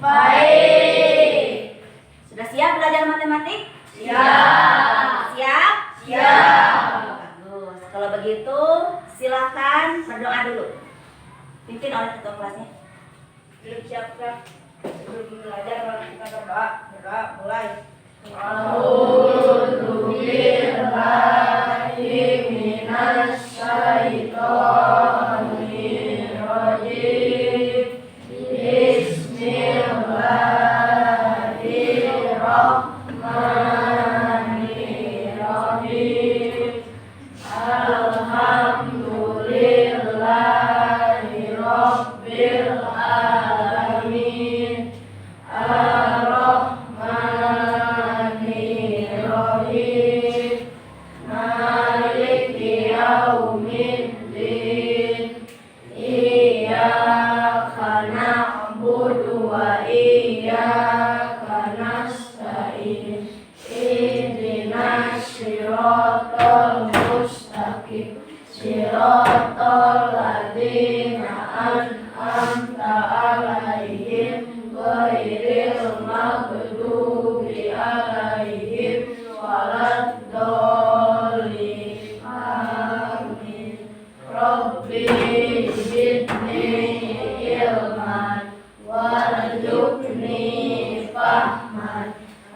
Baik. Sudah siap belajar matematik? Siap. Siap? Siap. Bagus. Kalau begitu, silakan berdoa dulu. Pimpin oleh ketua kelasnya. Belum siap, Kak. Sebelum belajar, mari kita berdoa. Berdoa, mulai.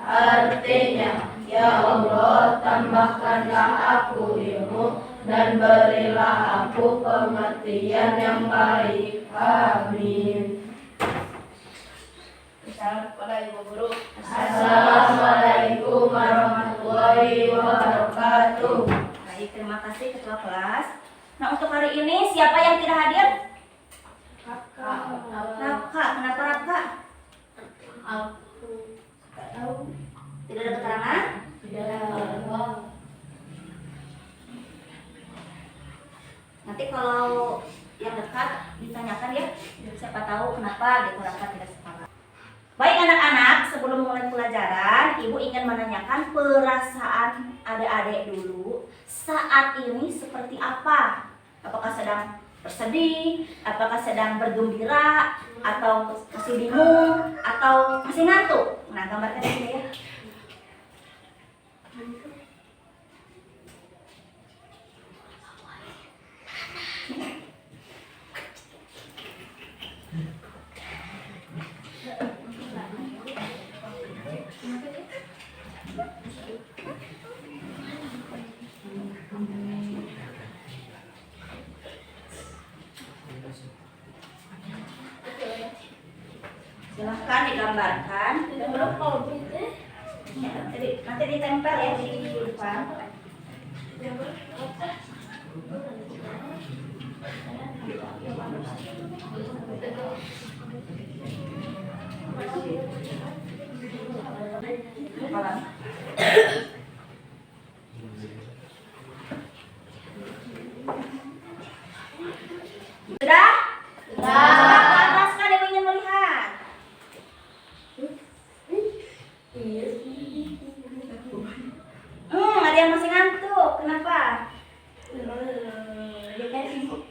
Artinya, ya Allah, tambahkanlah aku ilmu dan berilah aku pengertian yang baik. Amin. Assalamualaikum warahmatullahi wabarakatuh. Baik, terima kasih ketua kelas. Nah, untuk hari ini siapa yang tidak hadir? Raka. Kenapa Raka? Tidak ada keterangan? Nanti kalau yang dekat ditanyakan ya, siapa tahu kenapa gitu Raka tidak sepakat. Baik anak-anak, sebelum mulai pelajaran, Ibu ingin menanyakan perasaan adik-adik dulu saat ini seperti apa? Apakah sedang bersedih, apakah sedang bergembira, atau masih bingung, atau masih ngantuk? Nah, gambarkan di sini ya. Silahkan digambarkan. Ya, nanti ditempel ya di depan. Sudah? Sudah. Ke atas kan Ibu ingin melihat. Ada yang masih ngantuk. Kenapa?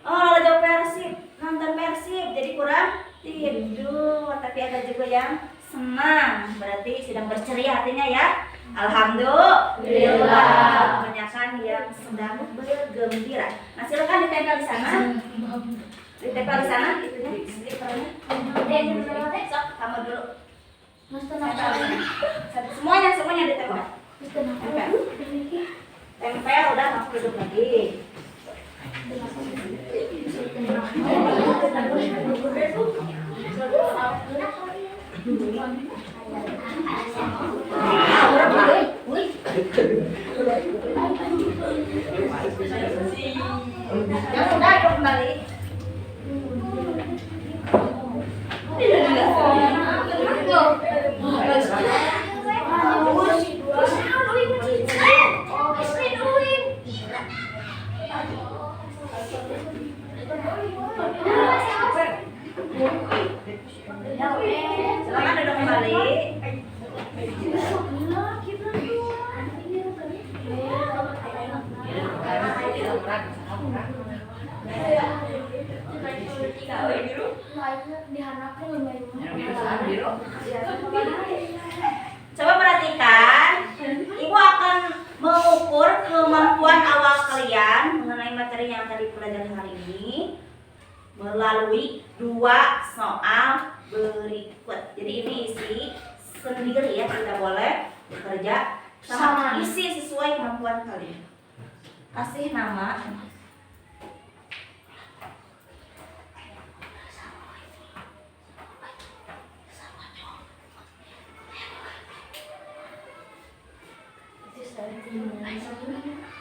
Oh, jauh Persib, nonton Persib, jadi kurang tidur. Tapi ada juga yang senang, berarti sedang berceria hatinya ya. Alhamdulillah. Kebanyakan yang sedang bergembira. Nah, silakan ditempel di sana. Ditempel di sana, itunya, stikernya. Sok, kamu dulu. Semuanya ditempel. Tempel, udah kamu duduk lagi. Yang udah ikut kembali. Selamat duduk kembali. biru. Coba perhatikan, Ibu akan mengukur kemampuan awal kalian mengenai materi yang tadi pelajari hari ini melalui 2 soal berikut. Jadi ini isi sendiri ya, tidak boleh bekerja sama. Isi sesuai kemampuan kalian. Kasih nama.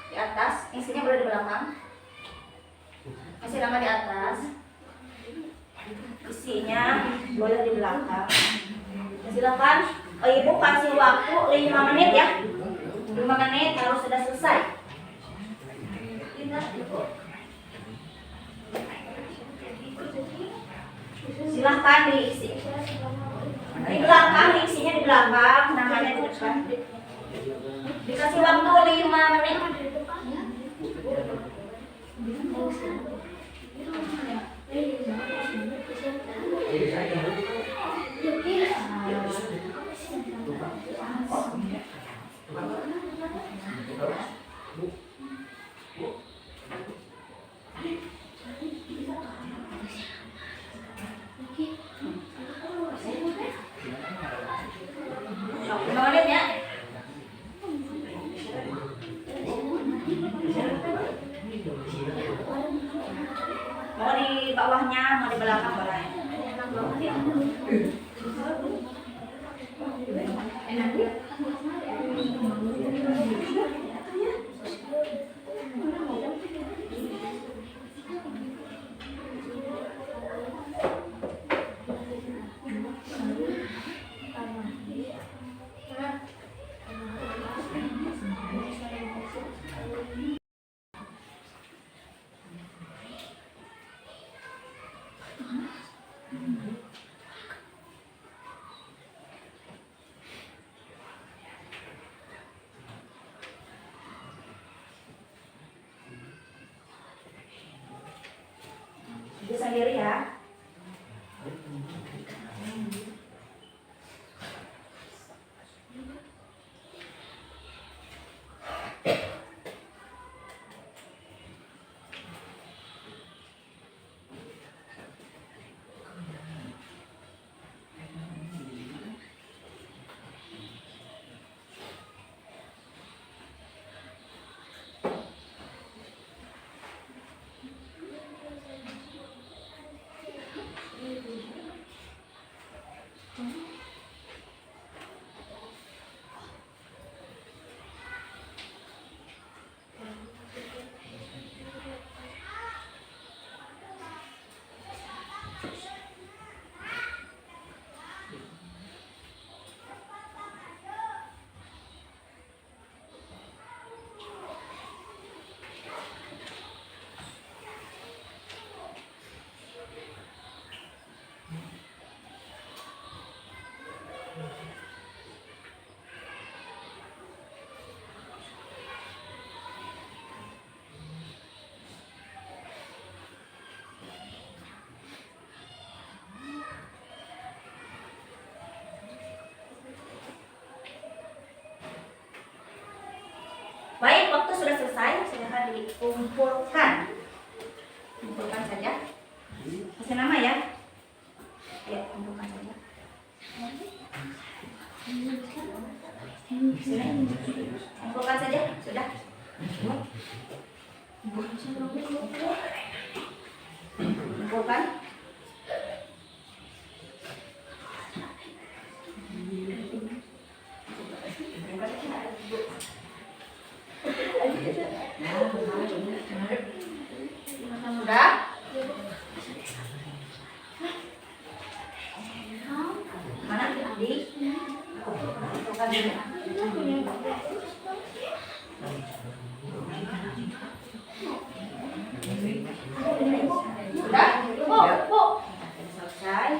Di atas, isinya boleh di belakang. Kasih nama di atas. Isinya boleh di belakang. Silakan. Ibu kasih waktu 5 menit ya. 5 menit harus sudah selesai. Silahkan diisi. Di belakang, isinya di belakang, namanya di depan. Dikasih waktu 5 menit. Mau di bawahnya, mau di belakang boleh. Bisa sendiri ya. Baik, waktu sudah selesai, silakan dikumpulkan. Kumpulkan saja. Kasih nama ya. Ya, kumpulkan saja. Kumpulkan saja, sudah. Kumpulkan. Sudah? Mana di? Bukan di. Sudah? Bu. Selesai.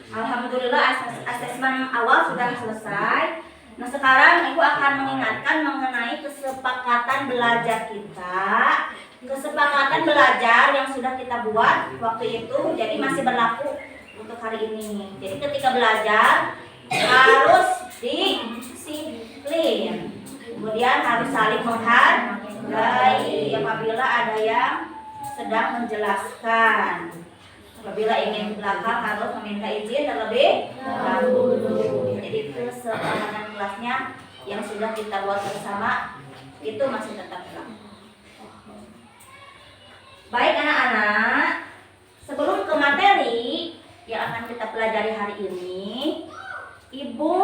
Alhamdulillah asesmen awal sudah selesai. Nah, sekarang Ibu akan mengingatkan mengenai kesepakatan belajar kita. Kesepakatan belajar yang sudah kita buat waktu itu, jadi masih berlaku untuk hari ini. Jadi ketika belajar harus disiplin. Kemudian harus saling menghargai apabila ada yang sedang menjelaskan. Apabila ingin belakang harus meminta izin terlebih dahulu. Jadi kesepakatan kelasnya yang sudah kita buat bersama itu masih tetap berlaku. Baik anak-anak, sebelum ke materi yang akan kita pelajari hari ini, Ibu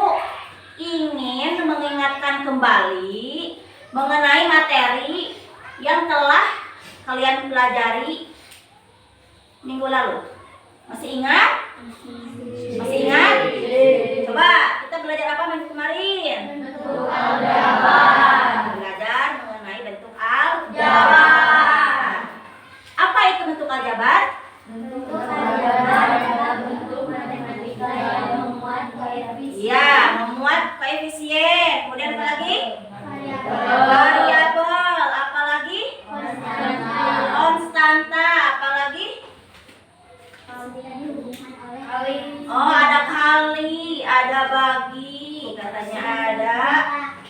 ingin mengingatkan kembali mengenai materi yang telah kalian pelajari minggu lalu. Masih ingat? Masih ingat? Coba kita belajar apa minggu kemarin? Bentuk aljabar. Belajar mengenai bentuk aljabar. Apa itu bentuk aljabar? Bentuk aljabar adalah bentuk matematika yang memuat koefisien. Ya, memuat koefisien. Kemudian apa lagi? Variabel. Variabel. Apa lagi? Konstanta. Konstanta. Apa lagi? Kali. Oh, ada kali, ada bagi, katanya ada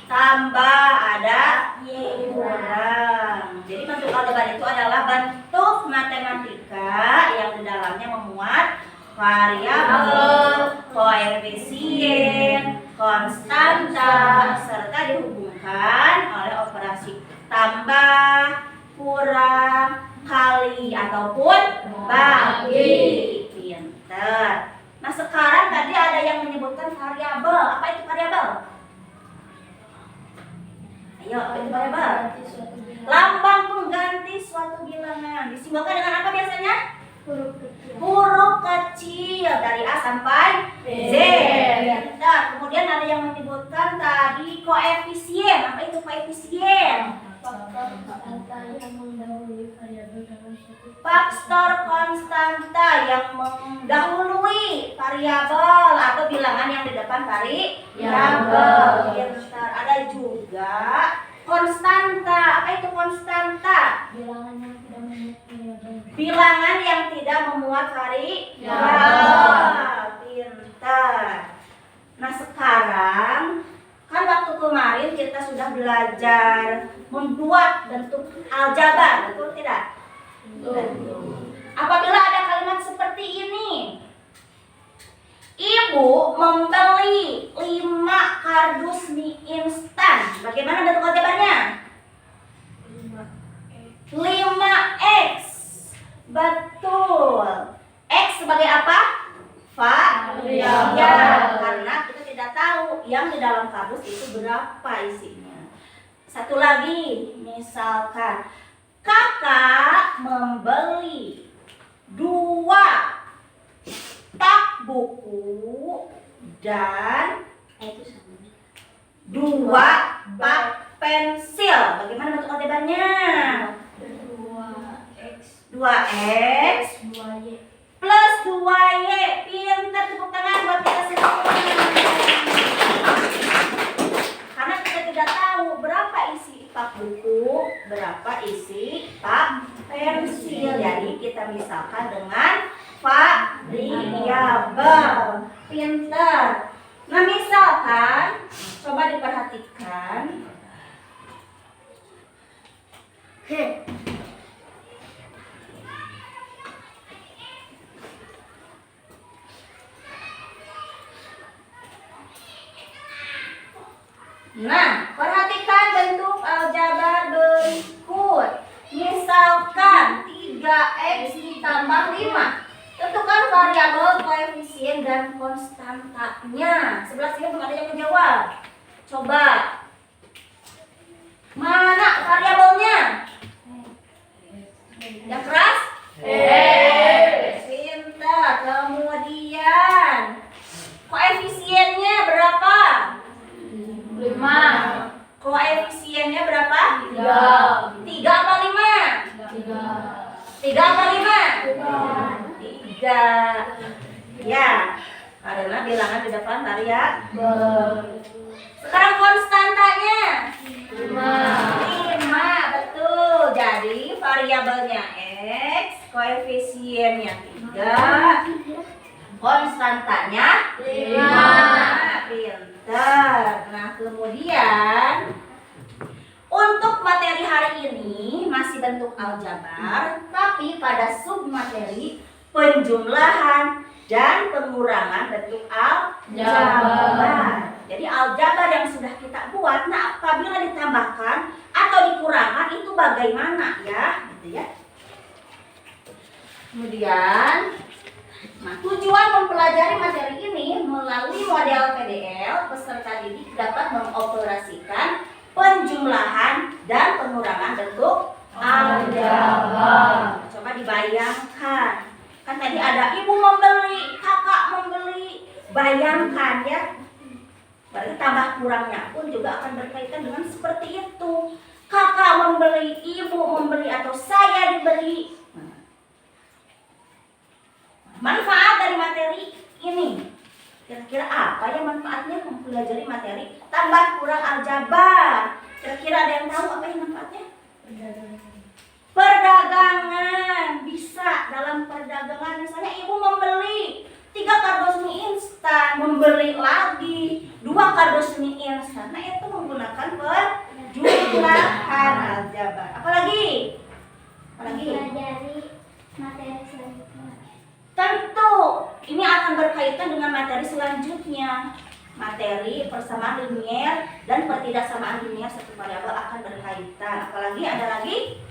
tambah, ada kurang. Jadi bentuk aljabar itu adalah bentuk matematika yang di dalamnya memuat variabel, koefisien, konstanta, serta dihubungkan oleh operasi tambah, kurang, kali ataupun bagi. Pinter. Nah sekarang tadi ada yang menyebutkan variabel. Apa itu variabel? Ayo, apa itu variabel? Lambang pengganti suatu bilangan. Disimbolkan dengan apa biasanya? Huruf kecil. Huruf kecil dari A sampai Z. Pinter. Kemudian ada yang menyebutkan tadi koefisien. Apa itu koefisien? Faktor konstanta yang mendahului variabel dalam suatu Faktor konstanta yang mendahului variabel atau bilangan yang di depan variabel. Pintar. Ada juga konstanta. Apa itu konstanta? bilangan yang tidak memuat variabel. Bilangan yang tidak memuat variabel. Pintar. Nah sekarang kan waktu kemarin kita sudah belajar membuat bentuk aljabar, betul tidak? Apabila ada kalimat seperti ini, Ibu membeli 5 kardus mie instan. Bagaimana bentuk aljabarnya? 5x. Betul. X sebagai apa? Variabel. Karena kita tidak tahu yang di dalam kardus itu berapa isinya. Satu lagi, misalkan kakak membeli 2 pak buku dan 2 pak pensil. Bagaimana bentuk aljabarnya? 2x 2y. plus 2y. Pintar, tepuk tangan buat kita semua. Karena kita tidak tahu berapa isi pak buku, berapa isi pak pensil. Jadi kita misalkan dengan variabel. Pintar. Nah misalkan, coba diperhatikan. Nah, perhatikan bentuk aljabar berikut. Misalkan 3x ditambah 5. Tentukan variabel, koefisien, dan konstantanya. Sebelah sini belum ada yang menjawab. Coba. Mana variabelnya? Yang keras? Pintar. Kemudian koefisiennya berapa? 5. Koefisiennya berapa? 3. 3 apa 5? 3 apa 5? 3. Ya, karena bilangan di depan variabel. Sekarang konstantanya 5, betul. Jadi variabelnya X, koefisiennya 3, konstantanya 5. Pintar. Nah, kemudian untuk materi hari ini masih bentuk aljabar, tapi pada submateri penjumlahan dan pengurangan bentuk aljabar. Jadi aljabar yang sudah kita buat, nah apabila ditambahkan atau dikurangkan itu bagaimana ya, gitu ya. Kemudian, nah, tujuan mempelajari materi ini melalui model PDL, peserta didik dapat mengoperasikan penjumlahan dan pengurangan bentuk aljabar. Coba dibayangkan, kan tadi ada ibu membeli, kakak membeli, bayangkan ya. Berarti tambah kurangnya pun juga akan berkaitan dengan seperti itu. Kakak membeli, ibu membeli, atau saya dibeli. Manfaat dari materi ini, kira-kira apa ya manfaatnya mempelajari materi tambah kurang aljabar? Kira-kira ada yang tahu apa yang manfaatnya? Perdagangan. Bisa dalam perdagangan, misalnya ibu membeli 3 kardus mie instan, membeli lagi 2 kardus mie instan. Nah, itu menggunakan penjumlahan aljabar. Apalagi? Pelajari materi selanjutnya. Tentu, ini akan berkaitan dengan materi selanjutnya. Materi persamaan linier dan pertidaksamaan linier satu variabel akan berkaitan. Apalagi? Ada lagi?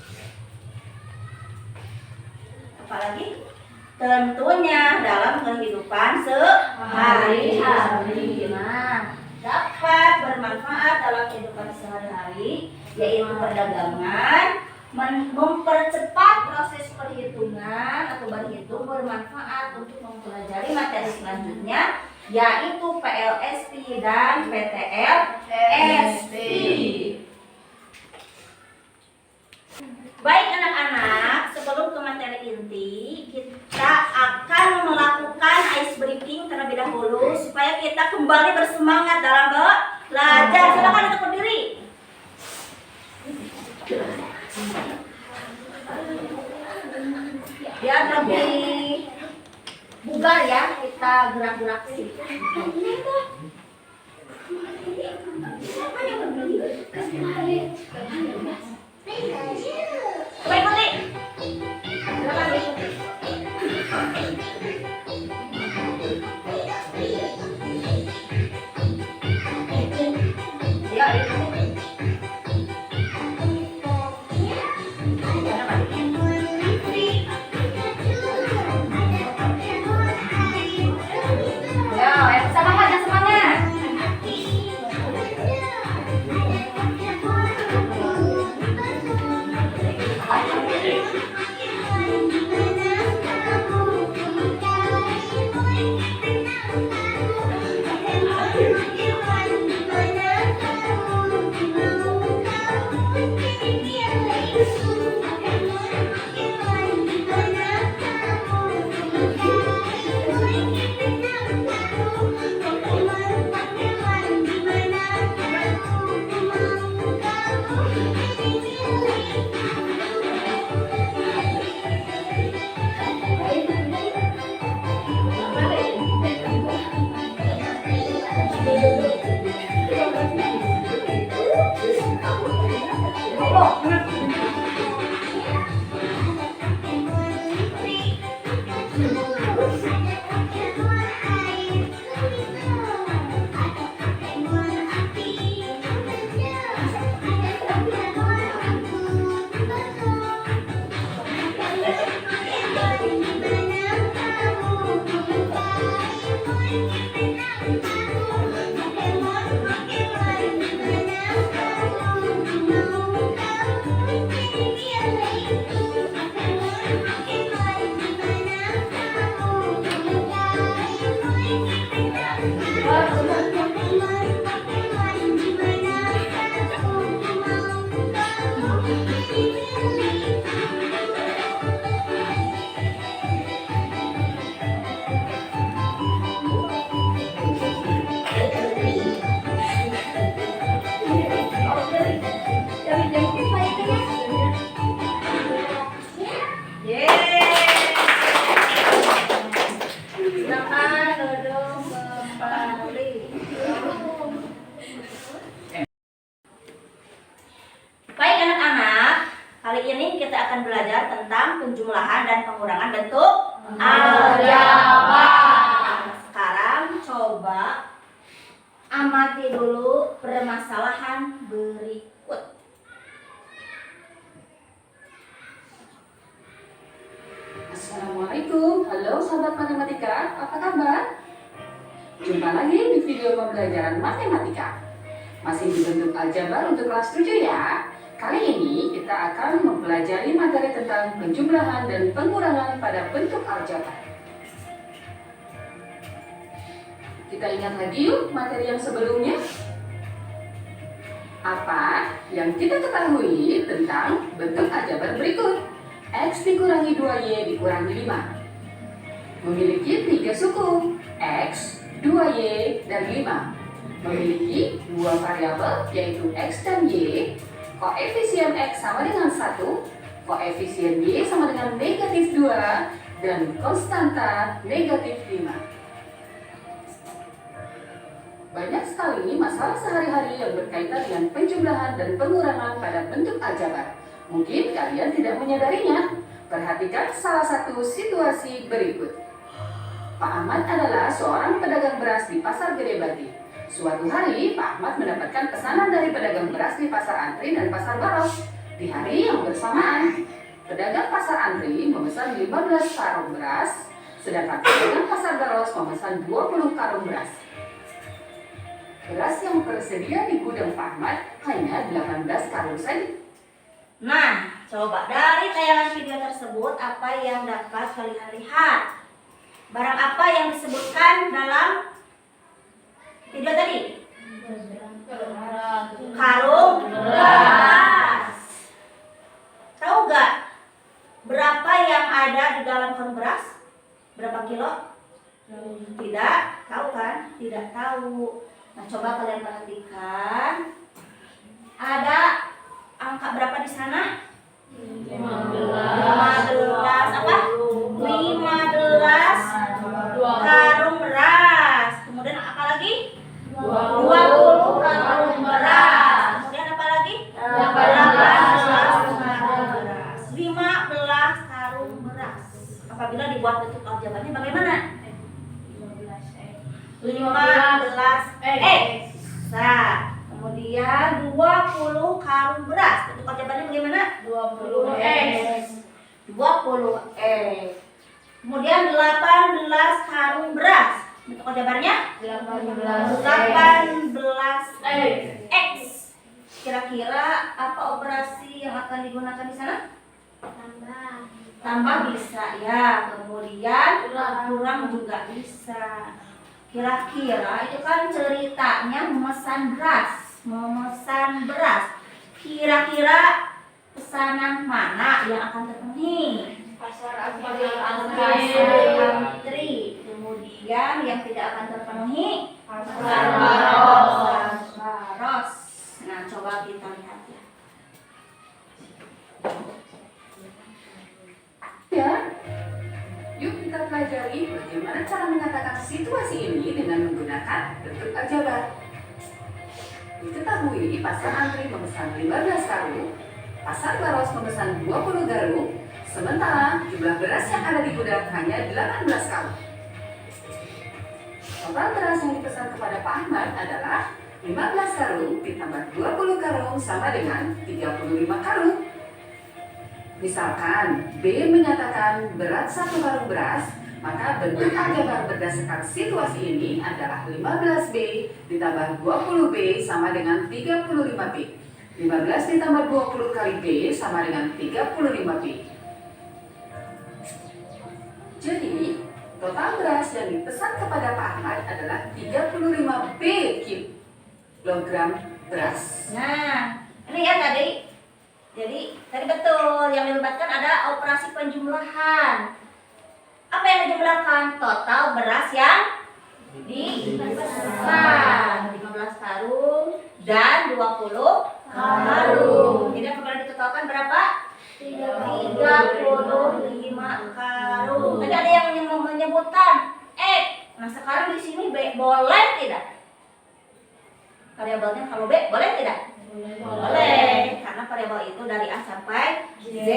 Apalagi? Tentunya dalam kehidupan sehari-hari. Nah, dapat bermanfaat dalam kehidupan sehari-hari, yaitu perdagangan, mempercepat proses perhitungan atau berhitung, bermanfaat untuk mempelajari materi selanjutnya, yaitu PLSP dan PTLSP. Baik anak-anak, sebelum ke materi inti, kita akan melakukan ice breaking terlebih dahulu supaya kita kembali bersemangat dalam belajar. Silakan untuk berdiri. Biar lebih bugar ya, kita gerak-gerak sih. Baik, Putri. Silakan diikuti. Ya, ikuti. Kali ini kita akan belajar tentang penjumlahan dan pengurangan bentuk aljabar. Sekarang coba amati dulu permasalahan berikut. Assalamualaikum, halo sahabat matematika, apa kabar? Jumpa lagi di video pembelajaran matematika. Masih di bentuk aljabar untuk kelas 7 ya. Kali ini kita akan mempelajari materi tentang penjumlahan dan pengurangan pada bentuk aljabar. Kita ingat lagi yuk materi yang sebelumnya. Apa yang kita ketahui tentang bentuk aljabar berikut? X dikurangi 2Y dikurangi 5 memiliki 3 suku X, 2Y, dan 5. Memiliki 2 variabel yaitu X dan Y. Koefisien X sama dengan 1, koefisien Y sama dengan negatif 2, dan konstanta negatif 5. Banyak sekali masalah sehari-hari yang berkaitan dengan penjumlahan dan pengurangan pada bentuk aljabar. Mungkin kalian tidak menyadarinya. Perhatikan salah satu situasi berikut. Pak Ahmad adalah seorang pedagang beras di Pasar Gede Bagi. Suatu hari, Pak Ahmad mendapatkan pesanan dari pedagang beras di Pasar Antri dan Pasar Baros. Di hari yang bersamaan, pedagang Pasar Antri memesan 15 karung beras, sedangkan pedagang Pasar Baros memesan 20 karung beras. Beras yang tersedia di gudang Pak Ahmad hanya 18 karung saja. Nah, coba dari tayangan video tersebut apa yang dapat kalian lihat? Barang apa yang disebutkan dalam video tadi? Karung beras. Tahu gak berapa yang ada di dalam karung beras? Berapa kilo? Tidak tahu kan? Tidak tahu. Nah, coba kalian perhatikan. Ada angka berapa di sana? 15 apa? 15 karung beras. Kemudian apa lagi? 20 karung beras. Kemudian apa lagi? 18 karung beras. 15 karung beras. Apabila dibuat bentuk aljabarnya bagaimana? 15 X. Nah, kemudian 20 karung beras. Bentuk aljabarnya bagaimana? 20X. 20X. Kemudian 18 karung beras. Bentuk aljabarnya 18X. Kira-kira apa operasi yang akan digunakan di sana? Tambah bisa ya. Kemudian kurang juga bisa. Kira-kira itu kan ceritanya memesan beras. Kira-kira pesanan mana yang akan terpenuhi? Pasar Antri. Kemudian yang tidak akan terpenuhi Pasar Baros. Nah, coba kita lihat ya. Ya, yuk kita pelajari bagaimana cara menyatakan situasi ini dengan menggunakan bentuk aljabar. Diketahui Pasar Antri memesan 15 karung, Pasar Baros memesan 20 karung, sementara jumlah beras yang ada di gudang hanya 18 karung. Total beras yang dipesan kepada Pak Ahmad adalah 15 karung ditambah 20 karung sama dengan 35 karung. Misalkan B menyatakan berat 1 karung beras, maka bentuk aljabar berdasarkan situasi ini adalah 15B ditambah 20B sama dengan 35B. 15 ditambah 20 kali B sama dengan 35B. Jadi, total beras yang dipesan kepada Pak Ahmad adalah 35B kilogram beras. Nah, ini ya tadi. Jadi tadi betul yang dilibatkan ada operasi penjumlahan. Apa yang dijumlahkan? Total beras yang dipesan 15 karung dan 20 karung. Jadi apabila ditotalkan berapa? 35 karung. Tadi ada yang menyebutkan nah sekarang di sini B boleh tidak? Variabelnya kalau B boleh tidak? Boleh, karena variabel itu dari A sampai Z. Z.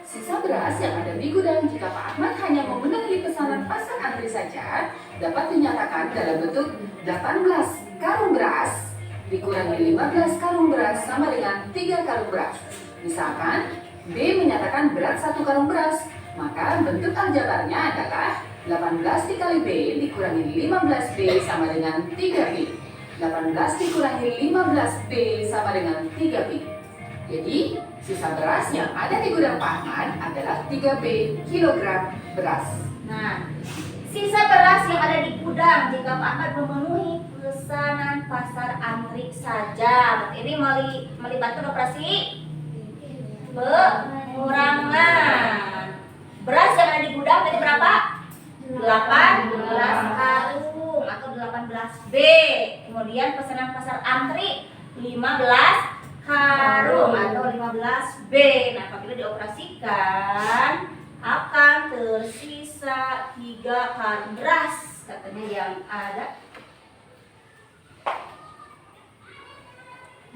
Sisa beras yang ada di gudang jika Pak Ahmad hanya memenuhi pesanan pasar antri saja dapat dinyatakan dalam bentuk 18 karung beras dikurangi 15 karung beras sama dengan 3 karung beras. Misalkan B menyatakan berat 1 karung beras, maka bentuk aljabarnya adalah 18 dikali B dikurangi 15B sama dengan 3B. 18 dikurangi 15B sama dengan 3B. Jadi, sisa beras yang ada di gudang Pak Ahmad adalah 3B kilogram beras. Nah, sisa beras yang ada di gudang jika Pak Ahmad memenuhi pesanan pasar antri saja. Ini melibatkan operasi pengurangan. Beras yang ada di gudang tadi berapa? 18 karung atau 18B. Kemudian pesanan pasar antri 15 karung atau 15B. Nah, apabila dioperasikan akan tersisa 3 karung beras katanya yang ada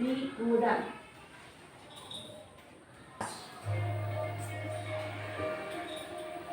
di gudang.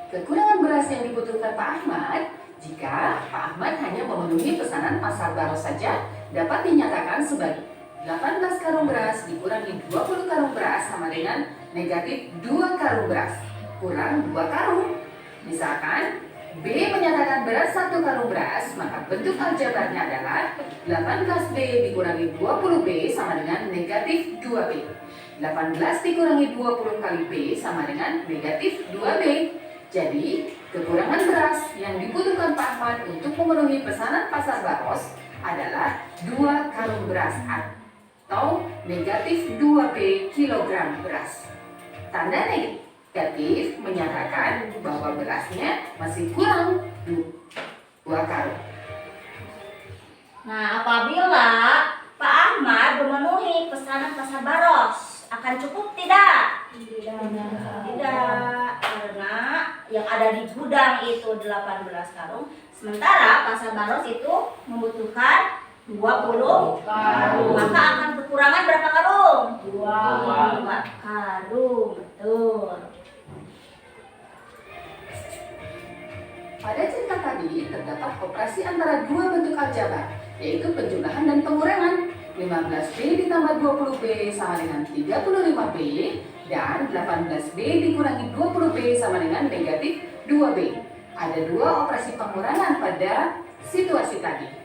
Kekurangan beras yang dibutuhkan Pak Ahmad jika Pak Ahmad hanya memenuhi pesanan pasar baru saja dapat dinyatakan sebagai 18 karung beras dikurangi 20 karung beras sama dengan negatif 2 karung beras kurang 2 karung. Misalkan B menyatakan berat 1 karung beras, maka bentuk aljabarnya adalah 18B dikurangi 20B sama dengan negatif 2B. 18 dikurangi 20 kali B sama dengan negatif 2B. Jadi, kekurangan beras yang dibutuhkan Pak Ahmad untuk memenuhi pesanan pasar Baros adalah 2 karung beras atau negatif 2B kilogram beras. Tanda negatif menyatakan bahwa berasnya masih kurang 2 karung. Nah, apabila Pak Ahmad memenuhi pesanan pasar Baros, akan cukup tidak? Tidak, karena yang ada di gudang itu 18 karung, sementara pasar Baros itu membutuhkan 20 karung. Maka akan kekurangan berapa karung? 2 karung, betul. Pada cerita tadi terdapat operasi antara dua bentuk aljabar, yaitu penjumlahan dan pengurangan. 15B ditambah 20B sama dengan 35B dan 18B dikurangi 20B sama dengan negatif 2B. Ada dua operasi pengurangan pada situasi tadi.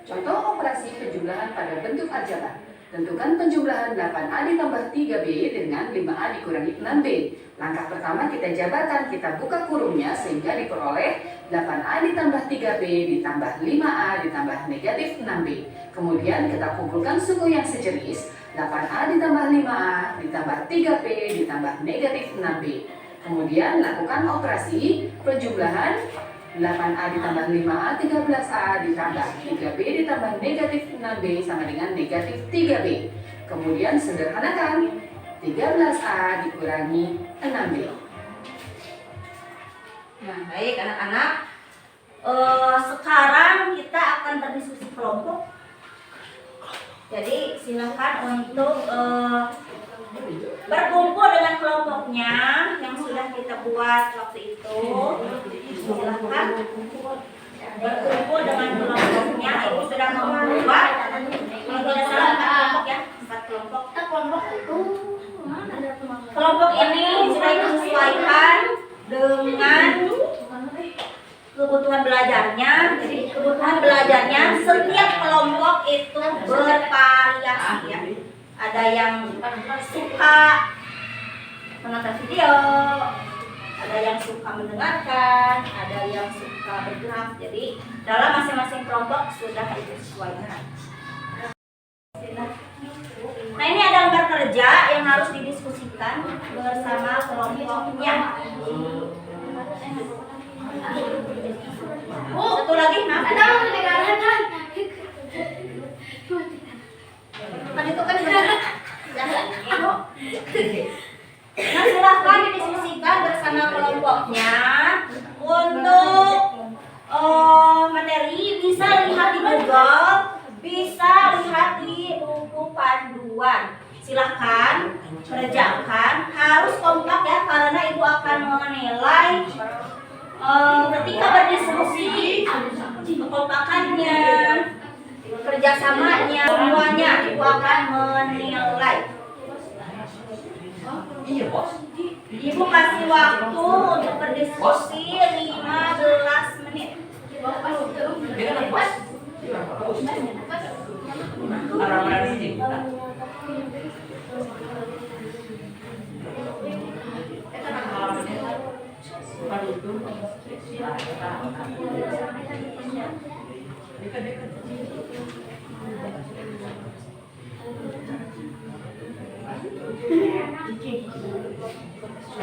Contoh operasi penjumlahan pada bentuk aljabar. Tentukan penjumlahan 8A ditambah 3B dengan 5A dikurangi 6B. Langkah pertama kita jabarkan, kita buka kurungnya sehingga diperoleh 8A ditambah 3B ditambah 5A ditambah negatif 6B. Kemudian kita kumpulkan suku yang sejenis, 8A ditambah 5A ditambah 3B ditambah negatif 6B. Kemudian lakukan operasi penjumlahan 8A ditambah 5A, 13A ditambah 3B ditambah negatif 6B sama dengan negatif 3B. Kemudian sederhanakan, 13A dikurangi 6B. Nah, baik anak-anak, sekarang kita akan berdiskusi kelompok. Jadi silakan untuk berkumpul dengan kelompoknya yang sudah kita buat waktu itu. Silakan berkumpul dengan kelompoknya. Ibu sudah membuat, kalau tidak salah 4 kelompok ya, 4 kelompok. Kelompok ini sudah disesuaikan dengan kebutuhan belajarnya. Jadi kebutuhan belajarnya setiap kelompok itu bervariasi ya. Ada yang suka menonton video, ada yang suka mendengarkan, ada yang suka bergerak. Jadi dalam masing-masing kelompok sudah disesuaikan. Nah, ini ada lembar kerja yang harus didiskusikan bersama kelompoknya. Satu lagi, nah. Kan itu kan nah, silahkan didiskusikan bersama kelompoknya untuk materi. Bisa lihat di Google bisa lihat di buku panduan. Silahkan kerjakan, harus kompak ya karena ibu akan menilai ketika berdiskusi kekompakannya, kerjasamanya, semuanya ibu akan menilai. Ibu kasih waktu untuk berdiskusi 15 menit.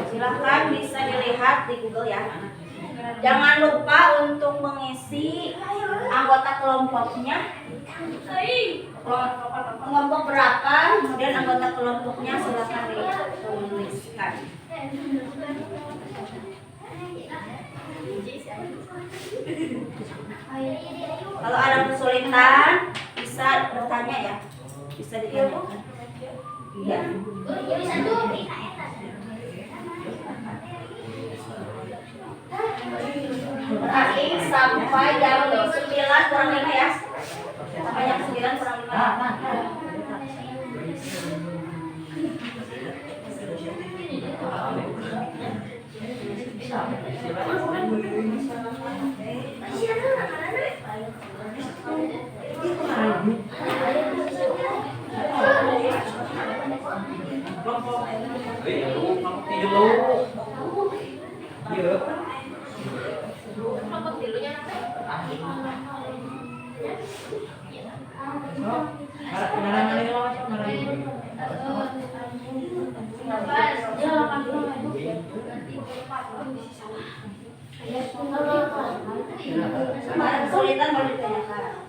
Silahkan bisa dilihat di Google ya. Jangan lupa untuk mengisi anggota kelompoknya. Kelompok berapa, kemudian anggota kelompoknya silahkan dituliskan. Kalau ada kesulitan bisa bertanya ya, bisa ditanyakan. Iya. Berarti sampai jam 9 kurang 5 ya. Sampai jam 9 kurang 5. Kesulitan mau ditanyakan.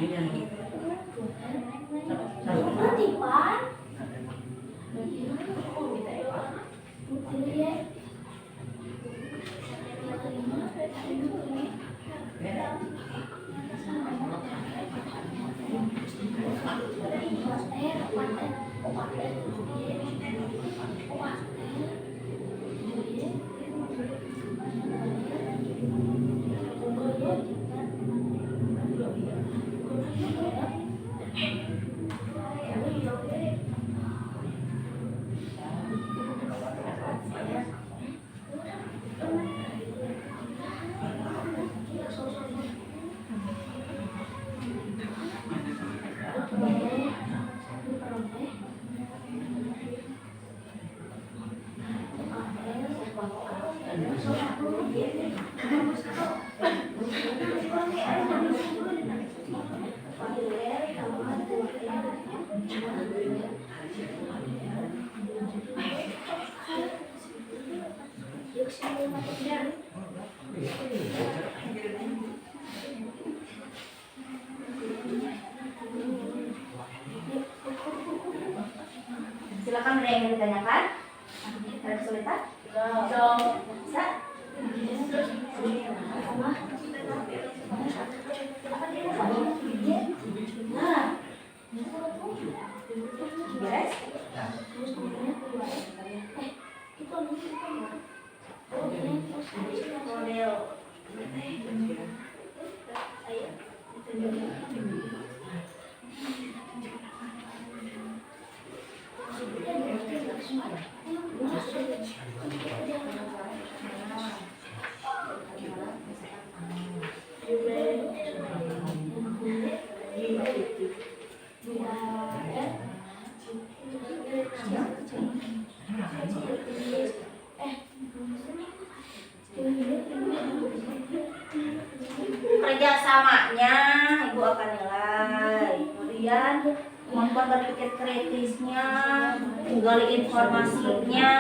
Ini yang Silakan ada yang ingin ditanyakan? Ada kesulitan? Bisa? Nah, beres? Kerjasamanya ibu akan nilai, kemudian kemampuan berpikir kritisnya, menggali informasinya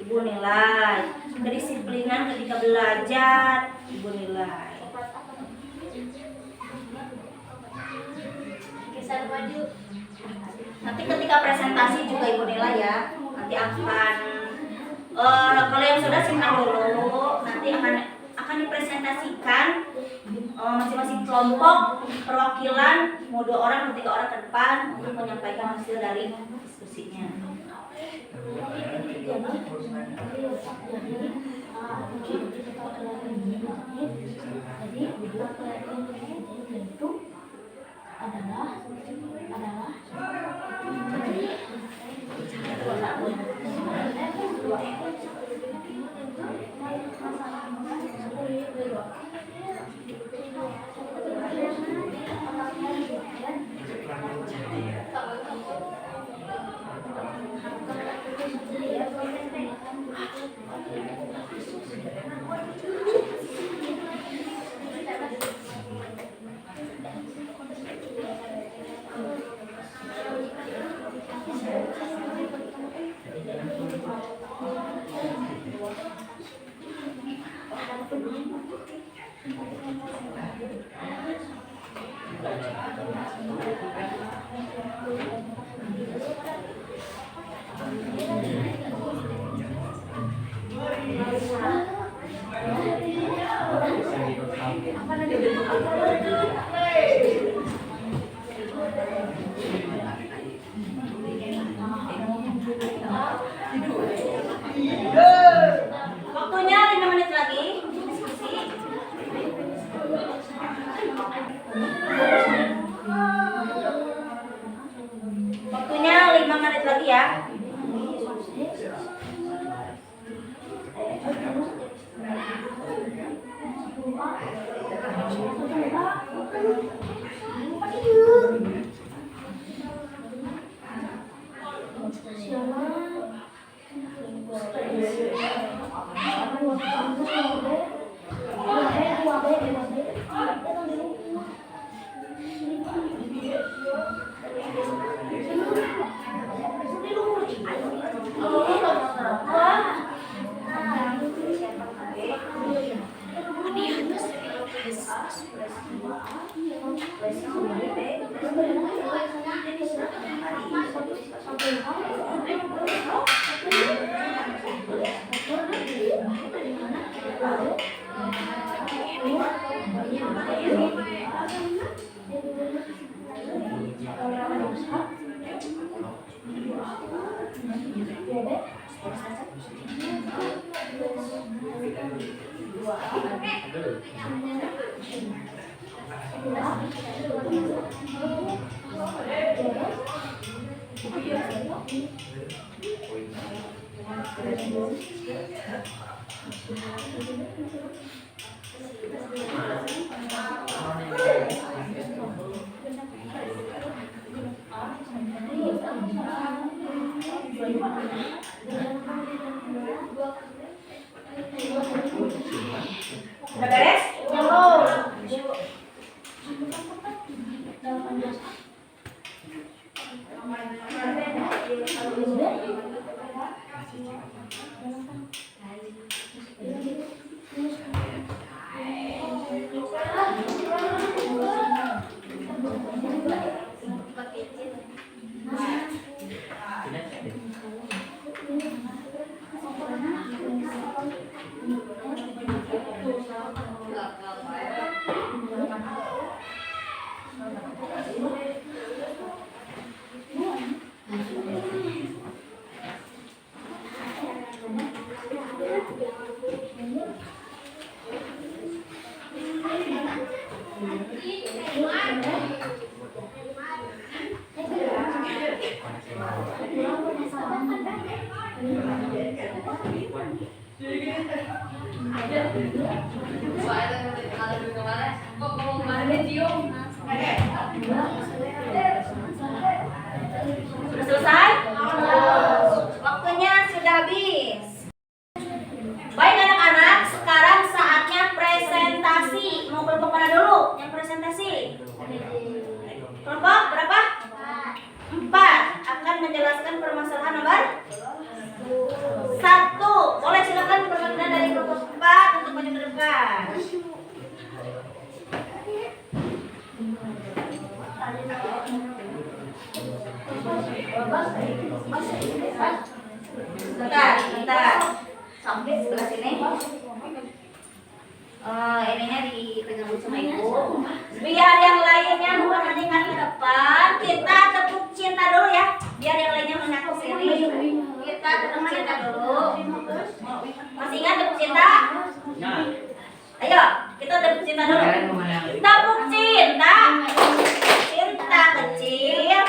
ibu nilai, kedisiplinan ketika belajar ibu nilai. Nanti ketika presentasi juga ibu nilai ya. Nanti akan kalau yang sudah simpan dulu, nanti akan dipresentasikan masing-masing kelompok perwakilan mau 2 orang atau 3 orang ke depan untuk menyampaikan hasil dari diskusinya. Waktunya 5 menit lagi diskusi. Waktunya 5 menit lagi ya. Udah beres? Sudah selesai? Waktunya sudah habis. Baik anak-anak, sekarang saatnya presentasi. Mau kelompok mana dulu yang presentasi? Kelompok berapa? 4 akan menjelaskan permasalahan nomor 1. Boleh silakan perwakilan dari kelompok 4 untuk maju ke depan. Bentar. Sampai sebelah sini. Ininya dipegang sama ibu. Biar yang lainnya bukan hanya ke depan, kita tepuk cinta dulu ya. Biar yang lainnya mengaku sini. Kita tepuk cinta dulu. Masih ingat tepuk cinta? Ayo, kita tepuk cinta dulu. Tepuk cinta. Cinta kecil.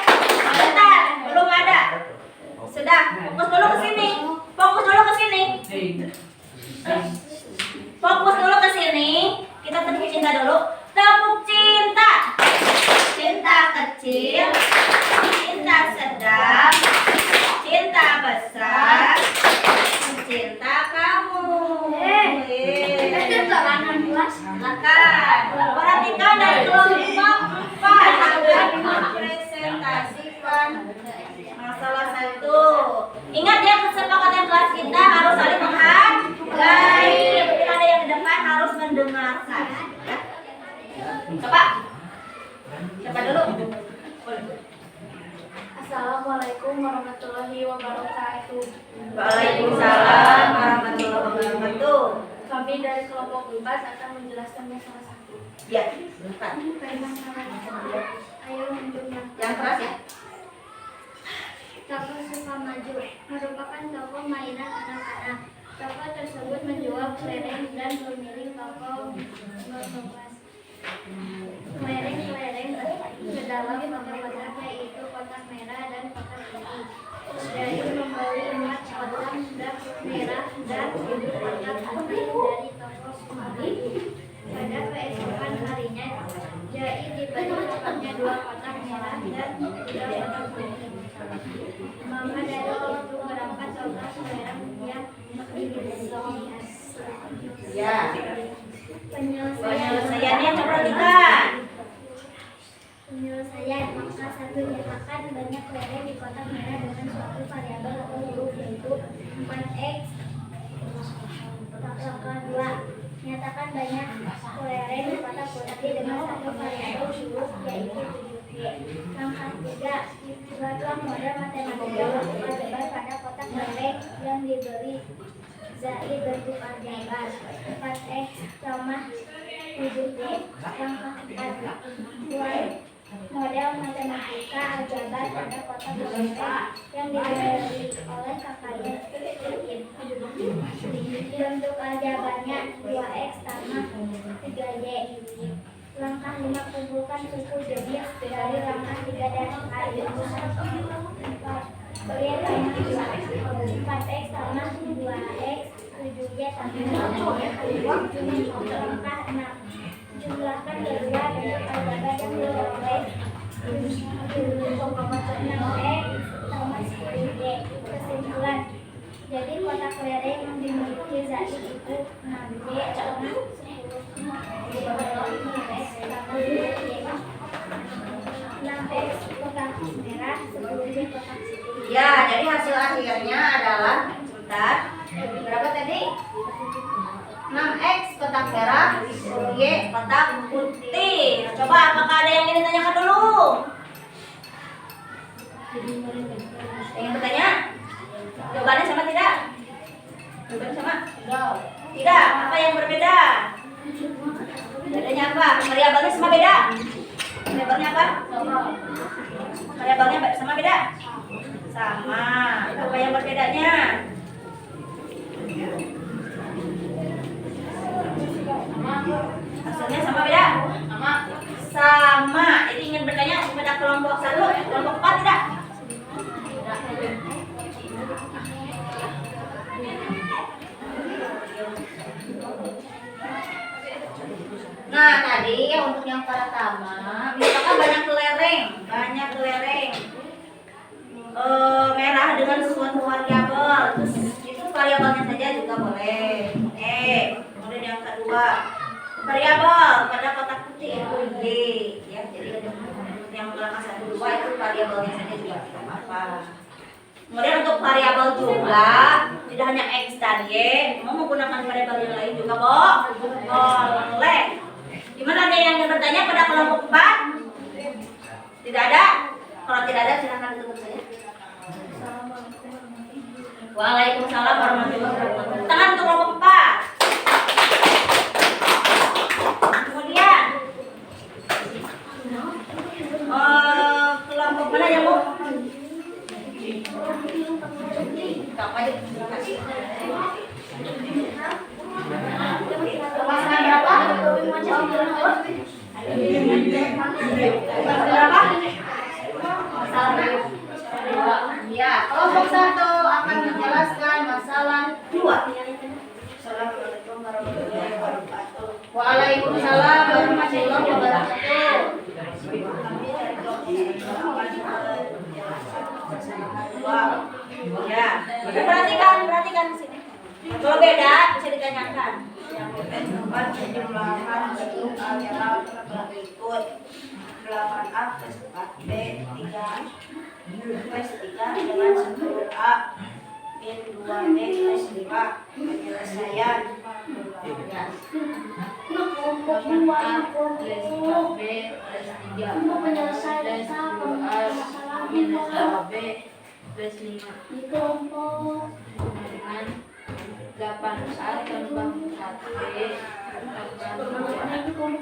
Bentar, belum ada. Sudah, fokus dulu ke sini. Fokus dulu ke sini. Fokus dulu ke sini. Kita tepuk cinta dulu. Tepuk cinta. Cinta kecil. Cinta sedang. Cinta besar. Cinta kamu. Silakan. Perhatikan dari kelompok 4 akan mempresentasikan masalah 1. Ingat ya, kesepakatan kelas kita harus saling menghargai. Ketika ada yang di depan harus mendengarkan. Coba. Siapa dulu? Assalamualaikum warahmatullahi wabarakatuh. Waalaikumsalam warahmatullahi wabarakatuh. Kami dari kelompok 4 akan menjelaskan masalah 1. Ya, bentar. Ayo menjumlah. Yang keras ya. Tokoh Sukamaju merupakan tokoh mainan anak-anak. Tokoh tersebut menjual kelereng dan pemilik toko berkelas. Kelereng-kelereng ke dalam kotak-kotak yaitu kotak merah dan kotak putih. Dari membeli 4 kotak merah dan 7 kotak putih dari toko Sukamaju. Pada keesokan harinya, Jai diberi cepatnya 2 kotak merah dan 3 kotak putih. Maka dari itu berangkat toko kelereng yang Ya. penyelesaian. Penyelesaiannya perhatikan. Penyelesaian maka 1 nyatakan banyak kelereng di kotak merah dengan suatu variabel atau huruf yaitu 4x. Langkah 2 nyatakan banyak kelereng di kotak putih dengan satu variabel huruf yaitu 7y. Langkah 3 buatlah model matematika bentuk aljabar pada kotak kelereng yang diberi. Zai bentuk aljabar 4x sama 7y. Langkah 4 buat model matematika aljabar pada kotak kelereng yang diberi oleh kakaknya. Bentuk aljabarnya 2x kumpulkan suku jenis dari rangka 3 dan 4. Berian sama 4x sama 2x 7y tambah 7 lengkap 6. Jumlahkan kedua bentuk aljabar yang beroleh 6x sama 10y. Kesimpulan, jadi kotak kelereng yang dimiliki Zaid itu 6y sama 6x kotak merah, 10y kotak putih. Ya, jadi hasil akhirnya adalah sebentar. Berapa tadi? 6x kotak merah, 10y kotak putih. Nah, coba apakah ada yang ingin ditanyakan dulu? Ingin bertanya? Jawabannya sama tidak? Jawabannya sama? Tidak. Apa yang berbeda? Bedanya apa? Variabelnya sama beda? Variabelnya apa? Variabelnya sama beda? Sama. Apa yang berbedanya? Hasilnya sama beda? Sama. Jadi ingin bertanya pada kelompok 1, kelompok 4 tidak? Nah, tadi untuk yang pertama, misalkan banyak kelereng merah dengan suatu variabel, terus itu variabelnya saja juga boleh. Kemudian yang kedua, variabel pada kotak putih itu y, ya. Jadi yang langkah 1, 2 itu variabelnya saja juga tidak apa-apa. Kemudian untuk variabel juga tidak hanya x dan y, mau menggunakan variabel yang lain juga boleh. Gimana ada yang bertanya pada kelompok 4? Tidak ada? Kalau tidak ada silakan ditutup saja. Waalaikumsalam warahmatullahi wabarakatuh. Tangan untuk kelompok 4. Kemudian kelompok mana yang mau? Pasangan berapa? Berapa? Ya, kelompok 1 akan menjelaskan masalah 2. Assalamualaikum warahmatullahi wabarakatuh. Waalaikumsalam warahmatullahi wabarakatuh. Ya, perhatikan di sini. Kalau beda bisa ditanyakan. Yang pertama jumlahkan bentuk aljabar berikut 8a plus 4b 3 plus 3 dengan 10a min 2b plus 5. Penyelesaian Kelompok 2 kelompok B plus 3 min 2b plus 5 di kelompok dengan 8a tambah 4b tambah 2b tambah 5.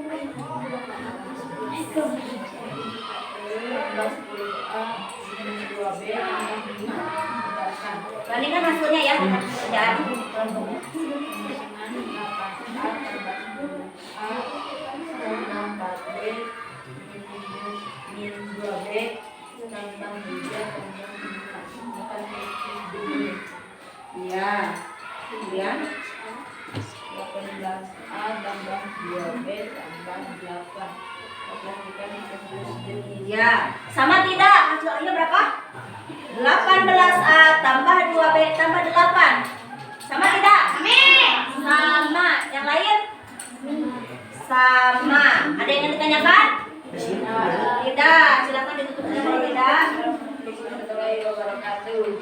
Bandingkan hasilnya ya pekerjaan kelompoknya. Dengan 8a tambah 2a tambah 4b min 2b tambah 3 tambah 5 akan menjadi Ya. Kemudian 18a tambah 2b tambah 8. Perhatikan ya, sama tidak? Hasil akhirnya berapa? 18a tambah 2b tambah 8. Sama tidak? Sama. Yang lain? Sama. Ada yang ingin ditanyakan? Tidak. Silakan ditutup saja kalau tidak.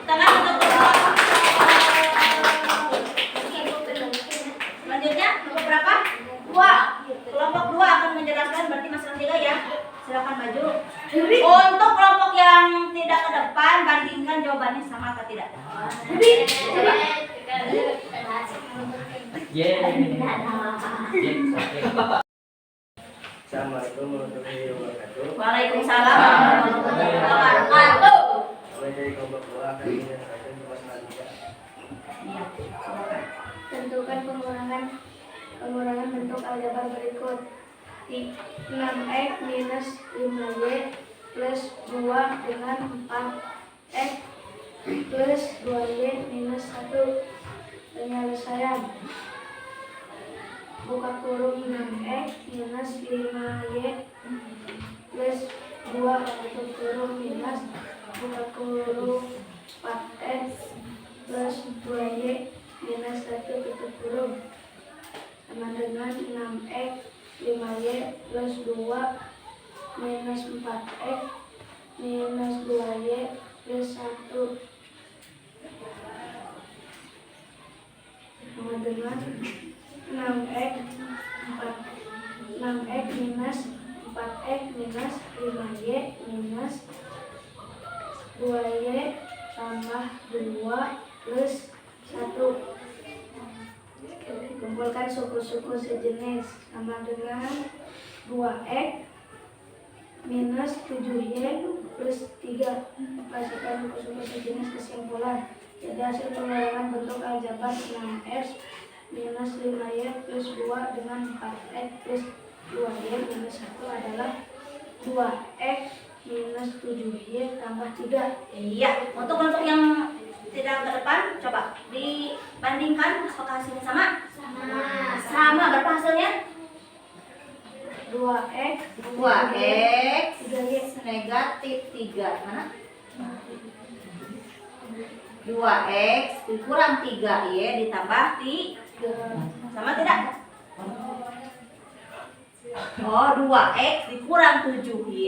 Tangan tutup. Selanjutnya kelompok berapa? 2. Kelompok 2 akan menjelaskan berarti masalah 3 ya. Silakan maju. Untuk kelompok yang tidak ke depan bandingkan jawabannya sama atau tidak. Coba. Assalamualaikum warahmatullahi wabarakatuh. Waalaikumsalam warahmatullahi wabarakatuh. Mulai dari kelompok 2 akan menyelesaikan masalah 3. Iya, silakan. tentukan pengurangan bentuk aljabar berikut 6x minus 5y plus 2 dengan 4x plus 2y minus 1. Penyelesaian. Buka kurung 6x minus 5y plus 2 tutup kurung minus buka kurung 4x plus 2y minus 1 tutup kurung sama dengan 6x 5y plus 2 minus 4x minus 2y plus 1 sama dengan 6x minus 4x minus 5y minus 2y tambah 2 plus 1. Kumpulkan suku-suku sejenis sama dengan 2x minus 7y plus 3. Pastikan suku-suku sejenis kesimpulan. Jadi hasil pengurangan bentuk aljabar 6x minus 5y plus 2 dengan 4x plus 2y minus 1 adalah 2x minus 7y tambah 3. Iya, untuk yang tidak ke depan, coba dibandingkan apakah hasilnya sama? Sama, berapa hasilnya? 2x 2x 3y negatif 3. Mana? 2x dikurang 3y ditambah 3. Sama tidak? Oh, 2x dikurang 7y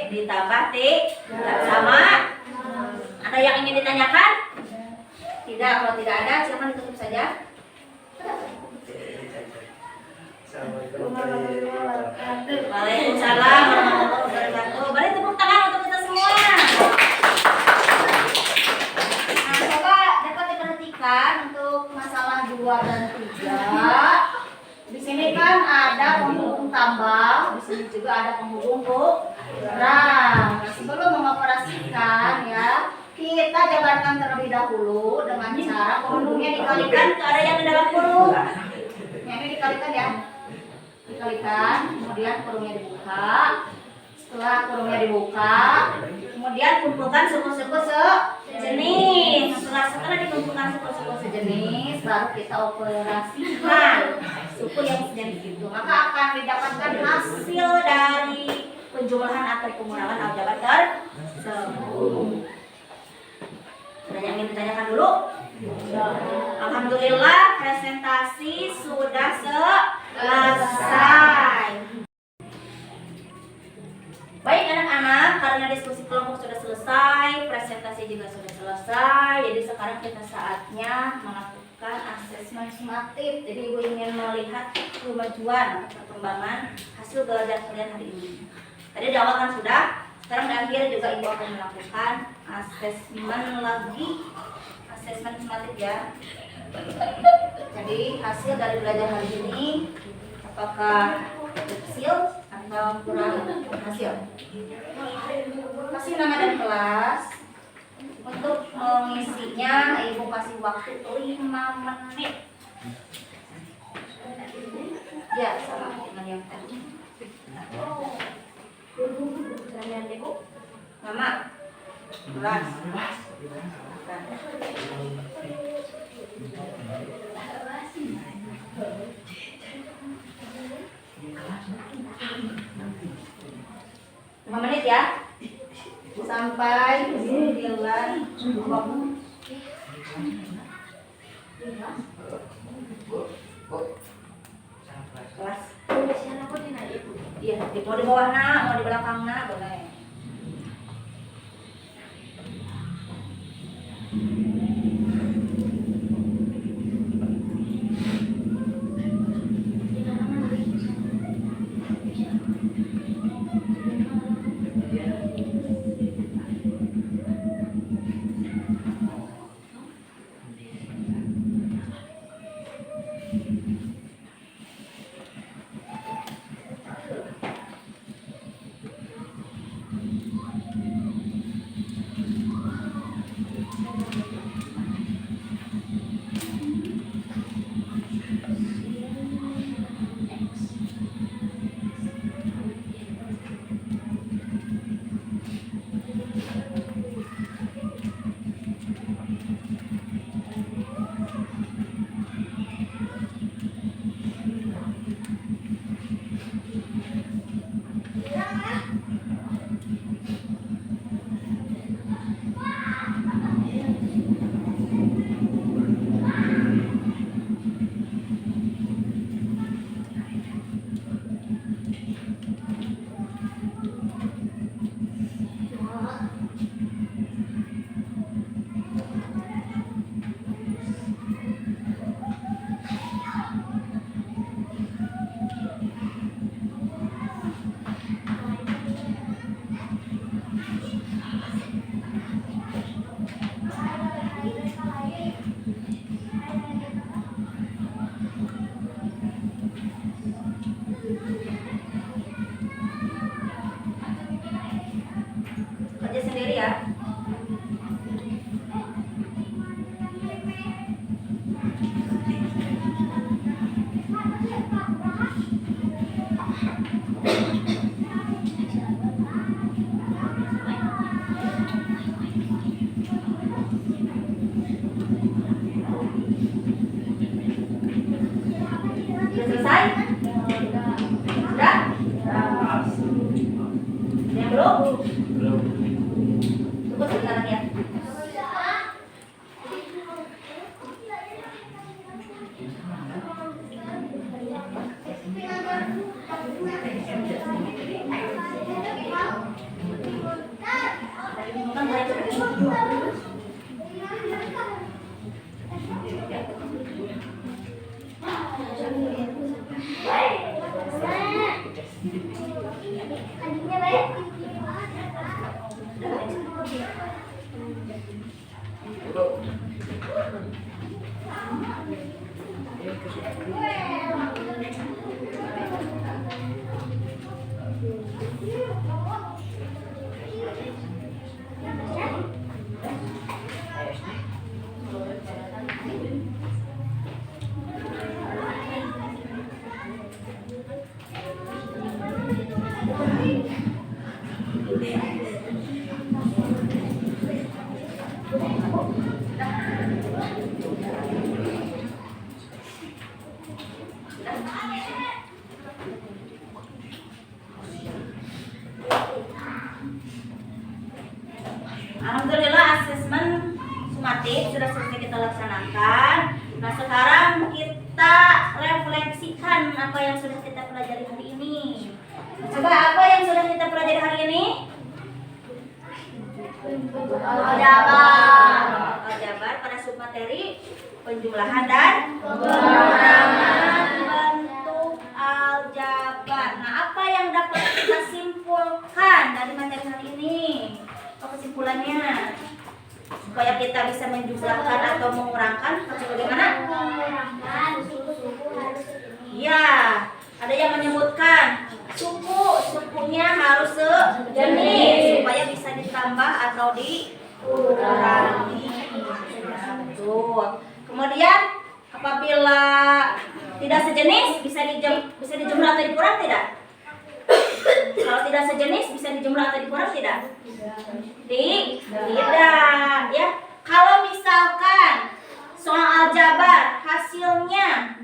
ditambah 3. Sama? Ada yang ingin ditanyakan? Tidak, kalau tidak ada silakan ditutup saja. Waalaikumsalam warahmatullahi wabarakatuh. Beri tepuk tangan untuk kita semua. Nah, coba dapat diperhatikan untuk masalah 2 dan 3. Di sini kan ada penghubung tambah, di sini juga ada penghubung kurang. Nah, sebelum mengoperasikan ya, kita jabarkan terlebih dahulu dengan cara penghubungnya dikalikan ke area yang di dalam kurung. Yang ini dikalikan ya. Dikalikan, kemudian kurungnya dibuka. Setelah kurungnya dibuka, kemudian kumpulkan suku-suku sejenis. Setelah dikumpulkan suku-suku sejenis, baru kita operasikan suku yang sejenis itu. Maka akan didapatkan hasil dari penjumlahan atau pengurangan aljabar tersebut. Ada yang ingin ditanyakan dulu? Alhamdulillah, presentasi sudah selesai. Baik anak-anak, karena diskusi kelompok sudah selesai, presentasi juga sudah selesai. Jadi sekarang kita saatnya melakukan asesmen sumatif. Jadi ibu ingin melihat kemajuan atau perkembangan hasil belajar kalian hari ini. Tadi di awal kan sudah, sekarang di akhir juga ibu akan melakukan asesmen lagi, asesmen sumatif ya. Jadi hasil dari belajar hari ini apakah berhasil atau kurang hasil? Kasih nama dan kelas. Untuk mengisinya ibu kasih waktu 5 menit. Ya, sama dengan yang tadi. Pertanyaan ibu, Mama, kelas. Lima menit ya, sampai 9:20. Kelas. Iya, mau di bawah nak, mau di belakang nak, boleh. Belum? Belum. Tunggu sebentar lagi ya. Adiknya baik. Alhamdulillah asesmen sumatif sudah selesai kita laksanakan. Nah sekarang kita refleksikan apa yang sudah kita pelajari hari ini. Coba apa yang sudah kita pelajari hari ini? Aljabar pada submateri penjumlahan dan pengurangan bentuk aljabar. Nah apa yang dapat kita simpulkan dari materi hari ini? Apa kesimpulannya? Supaya kita bisa menjumlahkan atau mengurangkan harus bagaimana? Mengurangkan suku harus segini. Iya, ada yang menyebutkan sukunya harus sejenis supaya bisa ditambah atau dikurangi. Betul. Kemudian apabila tidak sejenis bisa dijumlah atau dikurang tidak? Kalau tidak sejenis bisa dijumlah atau dikurang tidak? Tidak, ya. Kalau misalkan soal aljabar hasilnya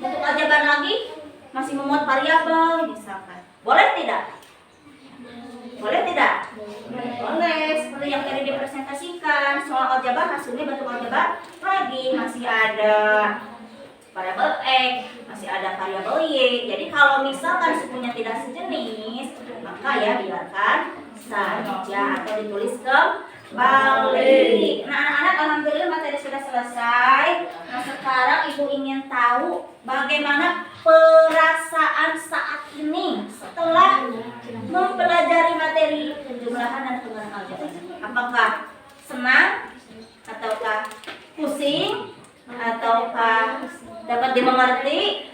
bentuk aljabar lagi masih memuat variabel misalkan, boleh tidak? Boleh tidak? Boleh. Seperti yang tadi dipresentasikan, soal aljabar hasilnya bentuk aljabar lagi masih ada variabel X, masih ada variabel Y. Jadi kalau misalkan sukunya tidak sejenis, maka ya biarkan saja atau ditulis kembali. Nah anak-anak alhamdulillah materi sudah selesai. Nah sekarang ibu ingin tahu bagaimana perasaan saat ini setelah mempelajari materi penjumlahan dan pengurangan aljabar. Apakah senang ataukah pusing ataukah dapat dimengerti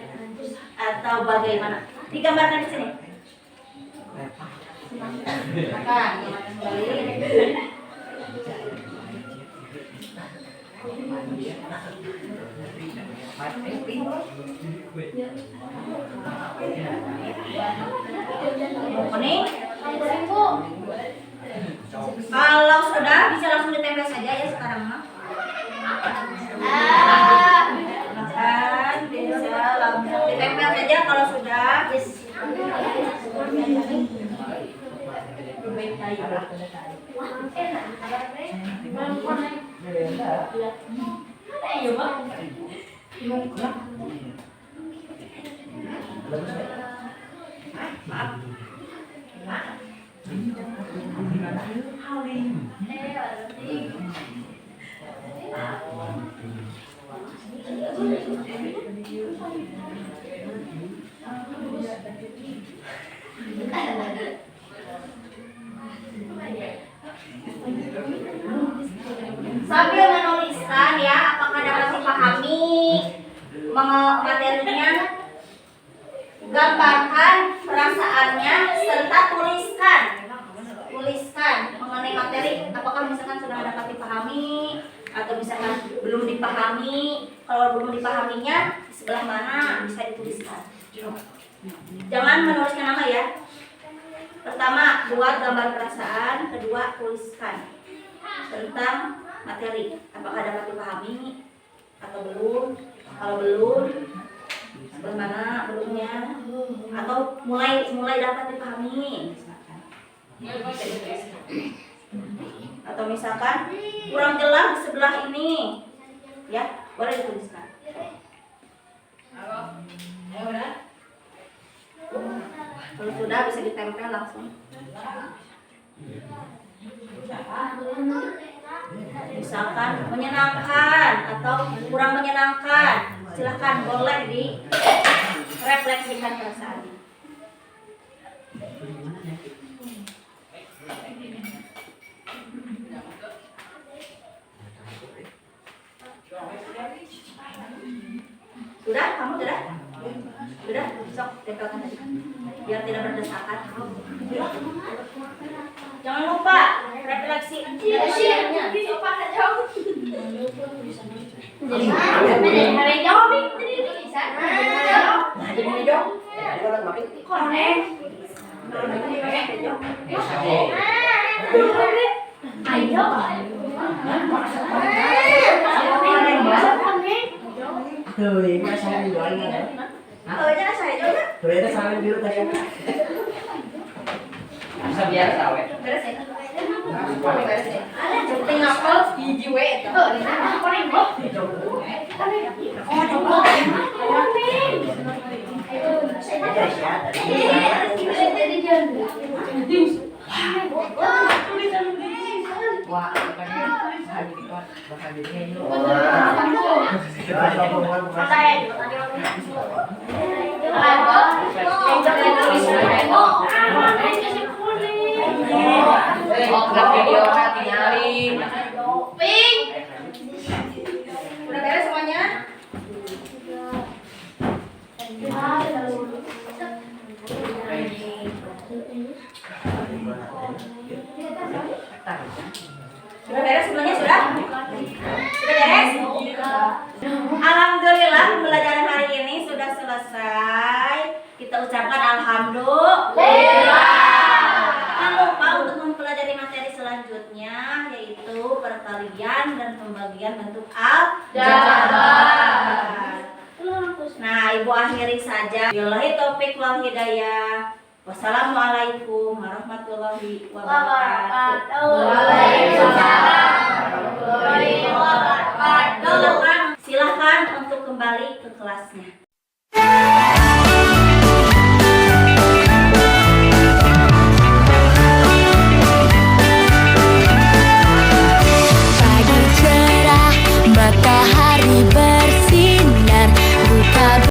atau bagaimana? Digambarkan di sini. Maka kembali. Ini kalau sudah bisa langsung ditempel saja ya sekarang mah. Makan bisa langsung ditempel saja kalau sudah. Sambil menuliskan ya, apakah dapat dipahami materinya, gambarkan perasaannya serta tuliskan mengenai materi, apakah misalkan sudah dapat dipahami atau misalkan belum dipahami. Kalau belum dipahaminya di sebelah mana bisa dituliskan. Jangan menuliskan nama ya. Pertama, buat gambar perasaan. Kedua, tuliskan tentang materi, apakah dapat dipahami atau belum. Kalau belum, sebelah mana belumnya, atau mulai dapat dipahami misalkan. Atau misalkan kurang jelas di sebelah ini, ya boleh dituliskan. Kalau sudah bisa ditempel langsung. Misalkan menyenangkan atau kurang menyenangkan, silahkan boleh direfleksikan perasaannya. Sudah? Kamu sudah? Sudah? Sok tempelkan tadi biar tidak berdesakan. Jangan lupa refleksi. Tuh, masalah jualnya kan? Jangan saya juga. Tuh, itu saling dulu tadi. Bisa biasa, weh. Beres ya? Beres ya? Penting ngapel hiji we eta. Wah, bakal jadi Udah beres semuanya? Sudah beres semuanya? Sudah? Sudah beres? Alhamdulillah pembelajaran hari ini sudah selesai. Kita ucapkan alhamdulillah. Jangan lupa untuk mempelajari materi selanjutnya, yaitu perkalian dan pembagian bentuk aljabar. Nah, Ibu akhiri saja. Billahi taufik wal hidayah. Wassalamualaikum warahmatullahi wabarakatuh. Waalaikumsalam warahmatullahi wabarakatuh. Silakan untuk kembali ke kelasnya.